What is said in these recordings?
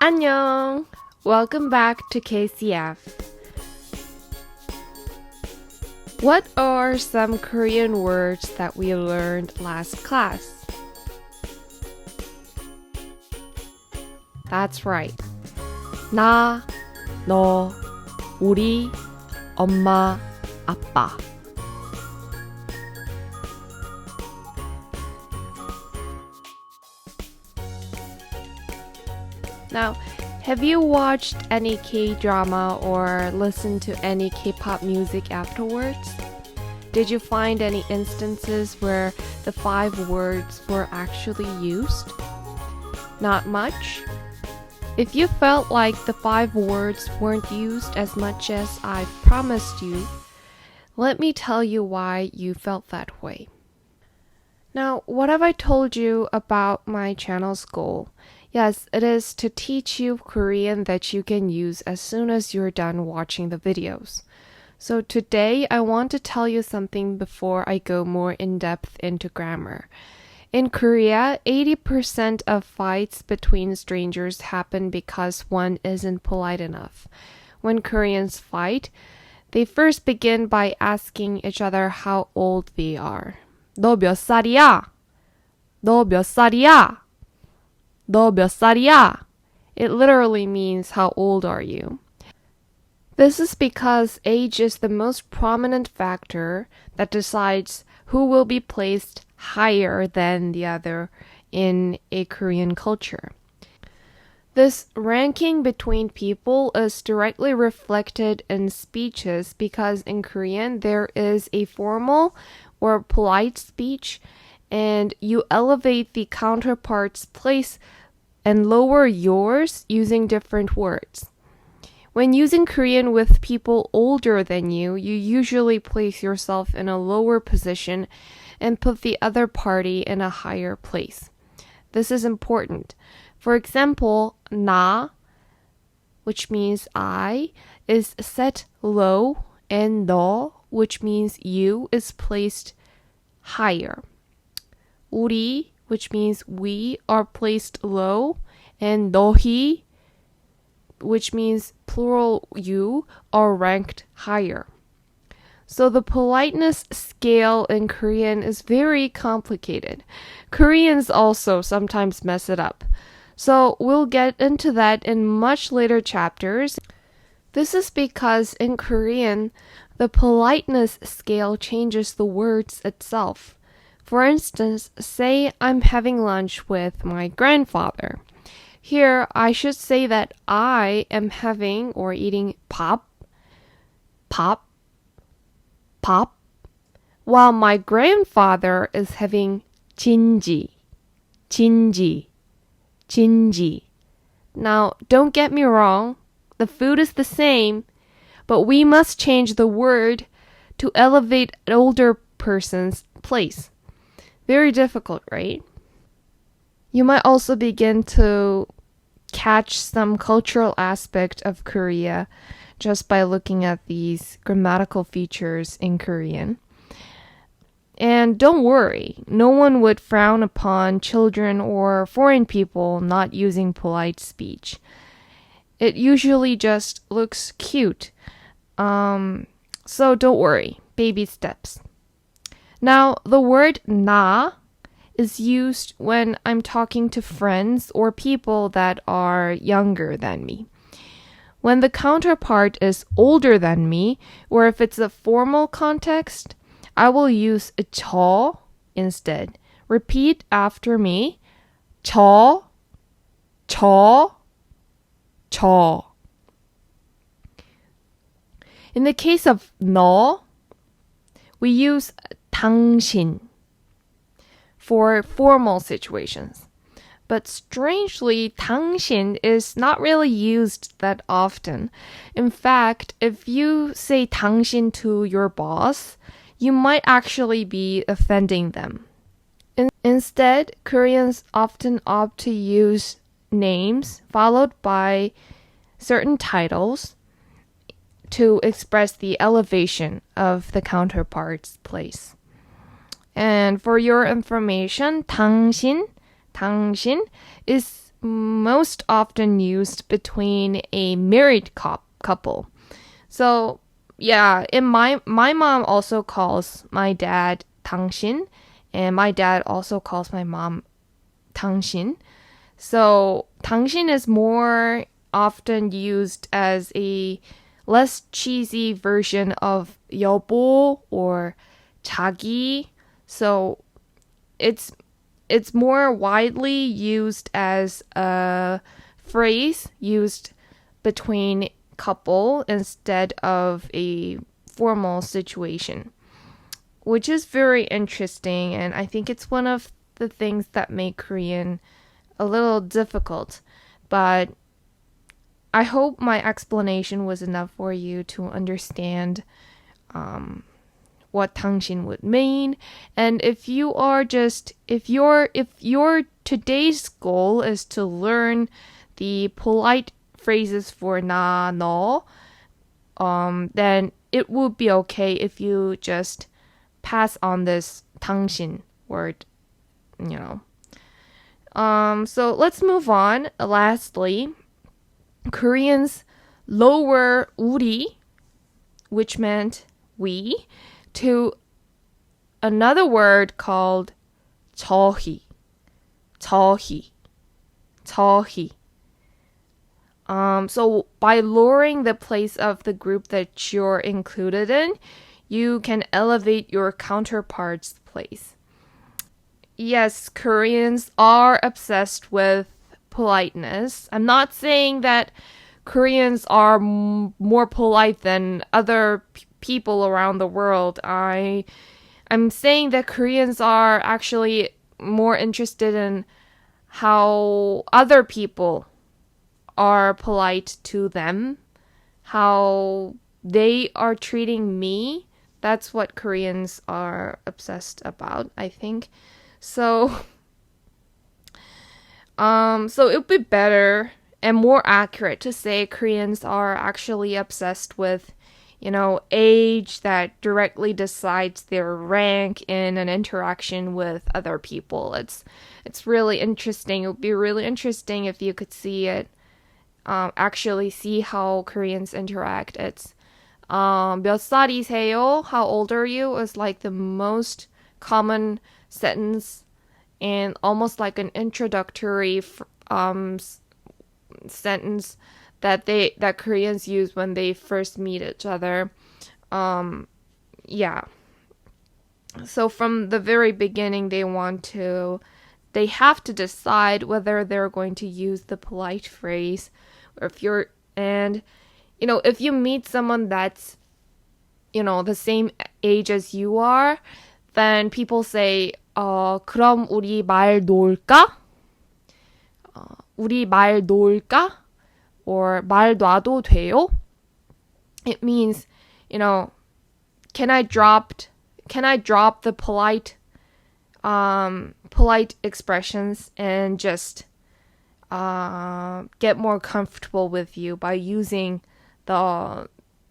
Annyeong! Welcome back to KCF. What are some Korean words that we learned last class? That's right. 나, 너, 우리, 엄마, 아빠. Now, have you watched any K-drama or listened to any K-pop music afterwards? Did you find any instances where the 5 words were actually used? Not much? If you felt like the 5 words weren't used as much as I promised you, let me tell you why you felt that way. Now, what have I told you about my channel's goal? Yes, it is to teach you Korean that you can use as soon as you're done watching the videos. So today, I want to tell you something before I go more in-depth into grammar. In Korea, 80% of fights between strangers happen because one isn't polite enough. When Koreans fight, they first begin by asking each other how old they are. 너 몇 살이야? 너 몇 살이야? 너 몇 살이야? It literally means how old are you? This is because age is the most prominent factor that decides who will be placed higher than the other in a Korean culture. This ranking between people is directly reflected in speeches because in Korean there is a formal or polite speech and you elevate the counterpart's place and lower yours using different words. When using Korean with people older than you, you usually place yourself in a lower position and put the other party in a higher place. This is important. For example, 나, which means I, is set low, and 너, which means you, is placed higher. 우리, which means we, are placed low, and 너희, which means plural you, are ranked higher. So the politeness scale in Korean is very complicated. Koreans also sometimes mess it up. So we'll get into that in much later chapters. This is because in Korean, the politeness scale changes the words itself. For instance, say I'm having lunch with my grandfather. Here, I should say that I am having or eating 밥, while my grandfather is having 진지. Now, don't get me wrong, the food is the same, but we must change the word to elevate an older person's place. Very difficult, right? You might also begin to catch some cultural aspect of Korea just by looking at these grammatical features in Korean. And don't worry, no one would frown upon children or foreign people not using polite speech. It usually just looks cute. So don't worry, baby steps. Now, the word 나 is used when I'm talking to friends or people that are younger than me. When the counterpart is older than me, or if it's a formal context, I will use 저 instead. Repeat after me. 저. In the case of 너, we use 당신 for formal situations. But strangely, 당신 is not really used that often. In fact, if you say 당신 to your boss, you might actually be offending them. Instead, Koreans often opt to use names followed by certain titles to express the elevation of the counterpart's place. And for your information, 당신 is most often used between a married couple. So yeah, in my mom also calls my dad 당신, and my dad also calls my mom 당신. So 당신 is more often used as a less cheesy version of 여보 or 자기. So it's more widely used as a phrase used between couple instead of a formal situation, which is very interesting, and I think it's one of the things that make Korean a little difficult. But I hope my explanation was enough for you to understand what 당신 would mean. And if your today's goal is to learn the polite phrases for 나, 너, then it would be okay if you just pass on this 당신 word, you know. So let's move on. Lastly, Koreans lower 우리, which meant we, to another word called 저희. 저희. 저희. So by lowering the place of the group that you're included in, you can elevate your counterpart's place. Yes, Koreans are obsessed with politeness. I'm not saying that Koreans are more polite than other people around the world. I'm saying that Koreans are actually more interested in how other people are polite to them, how they are treating me. That's what Koreans are obsessed about, I think. So it would be better and more accurate to say Koreans are actually obsessed with, age that directly decides their rank in an interaction with other people. It's really interesting. It would be really interesting if you could see it, actually see how Koreans interact. It's 몇 살이세요? How old are you? Is like the most common sentence and almost like an introductory sentence that Koreans use when they first meet each other. Yeah. So from the very beginning, they have to decide whether they're going to use the polite phrase, or if you meet someone that's, the same age as you are, then people say, 그럼 우리 말 놓을까? 우리 말 놓을까? Or 말 놔도 돼요? It means, can I drop the polite expressions and just get more comfortable with you by using the,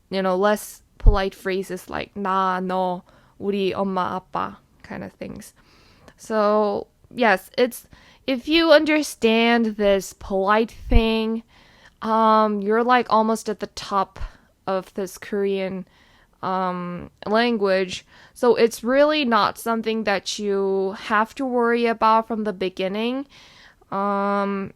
less polite phrases like 나, 너, 우리 엄마, 아빠 kind of things. So, yes, if you understand this polite thing, you're like almost at the top of this Korean language. So it's really not something that you have to worry about from the beginning. I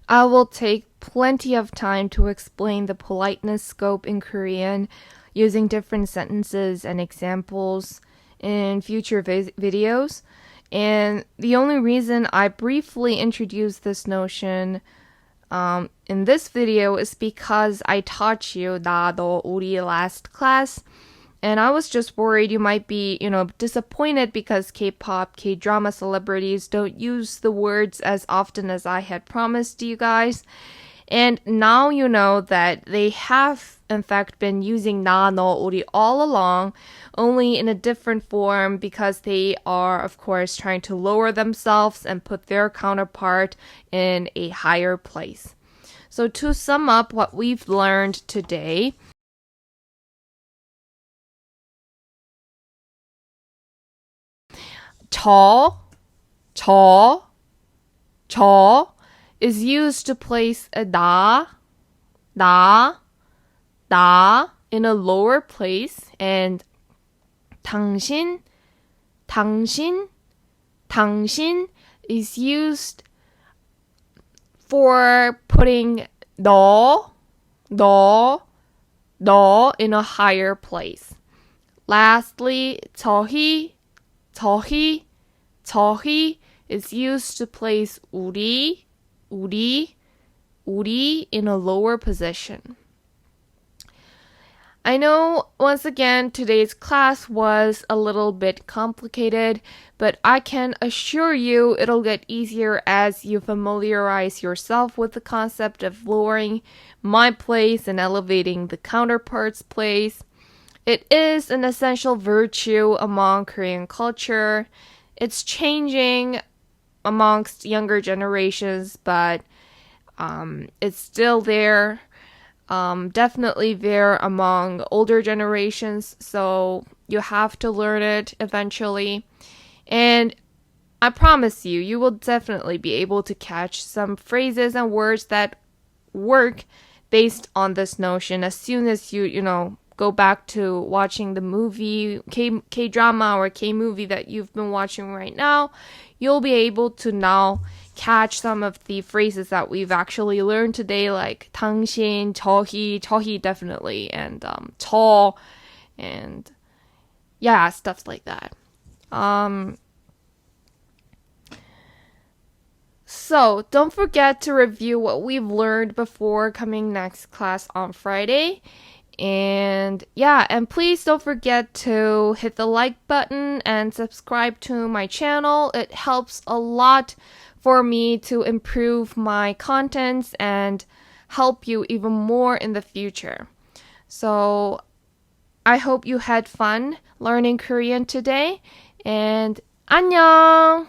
will take plenty of time to explain the politeness scope in Korean using different sentences and examples in future videos. And the only reason I briefly introduced this notion in this video is because I taught you 나, 너, 우리 last class. And I was just worried you might be, disappointed because K-pop, K-drama celebrities don't use the words as often as I had promised you guys. And now you know that they have, in fact, been using 나, 너, 우리 all along, only in a different form because they are, of course, trying to lower themselves and put their counterpart in a higher place. So to sum up what we've learned today, 저 is used to place a da in a lower place, and 당신 is used for putting 너 in a higher place. Lastly, 저희 is used to place 우리 in a lower position. I know, once again, today's class was a little bit complicated, but I can assure you it'll get easier as you familiarize yourself with the concept of lowering my place and elevating the counterpart's place. It is an essential virtue among Korean culture. It's changing amongst younger generations, but it's still there. Definitely there among older generations, so you have to learn it eventually. And I promise you, you will definitely be able to catch some phrases and words that work based on this notion as soon as you go back to watching the movie, K-drama or K-movie that you've been watching right now. You'll be able to now catch some of the phrases that we've actually learned today, like 당신, 저희 definitely, and 저, and yeah, stuff like that. So don't forget to review what we've learned before coming next class on Friday. And yeah, and please don't forget to hit the like button and subscribe to my channel. It helps a lot for me to improve my contents and help you even more in the future. So I hope you had fun learning Korean today, and annyeong!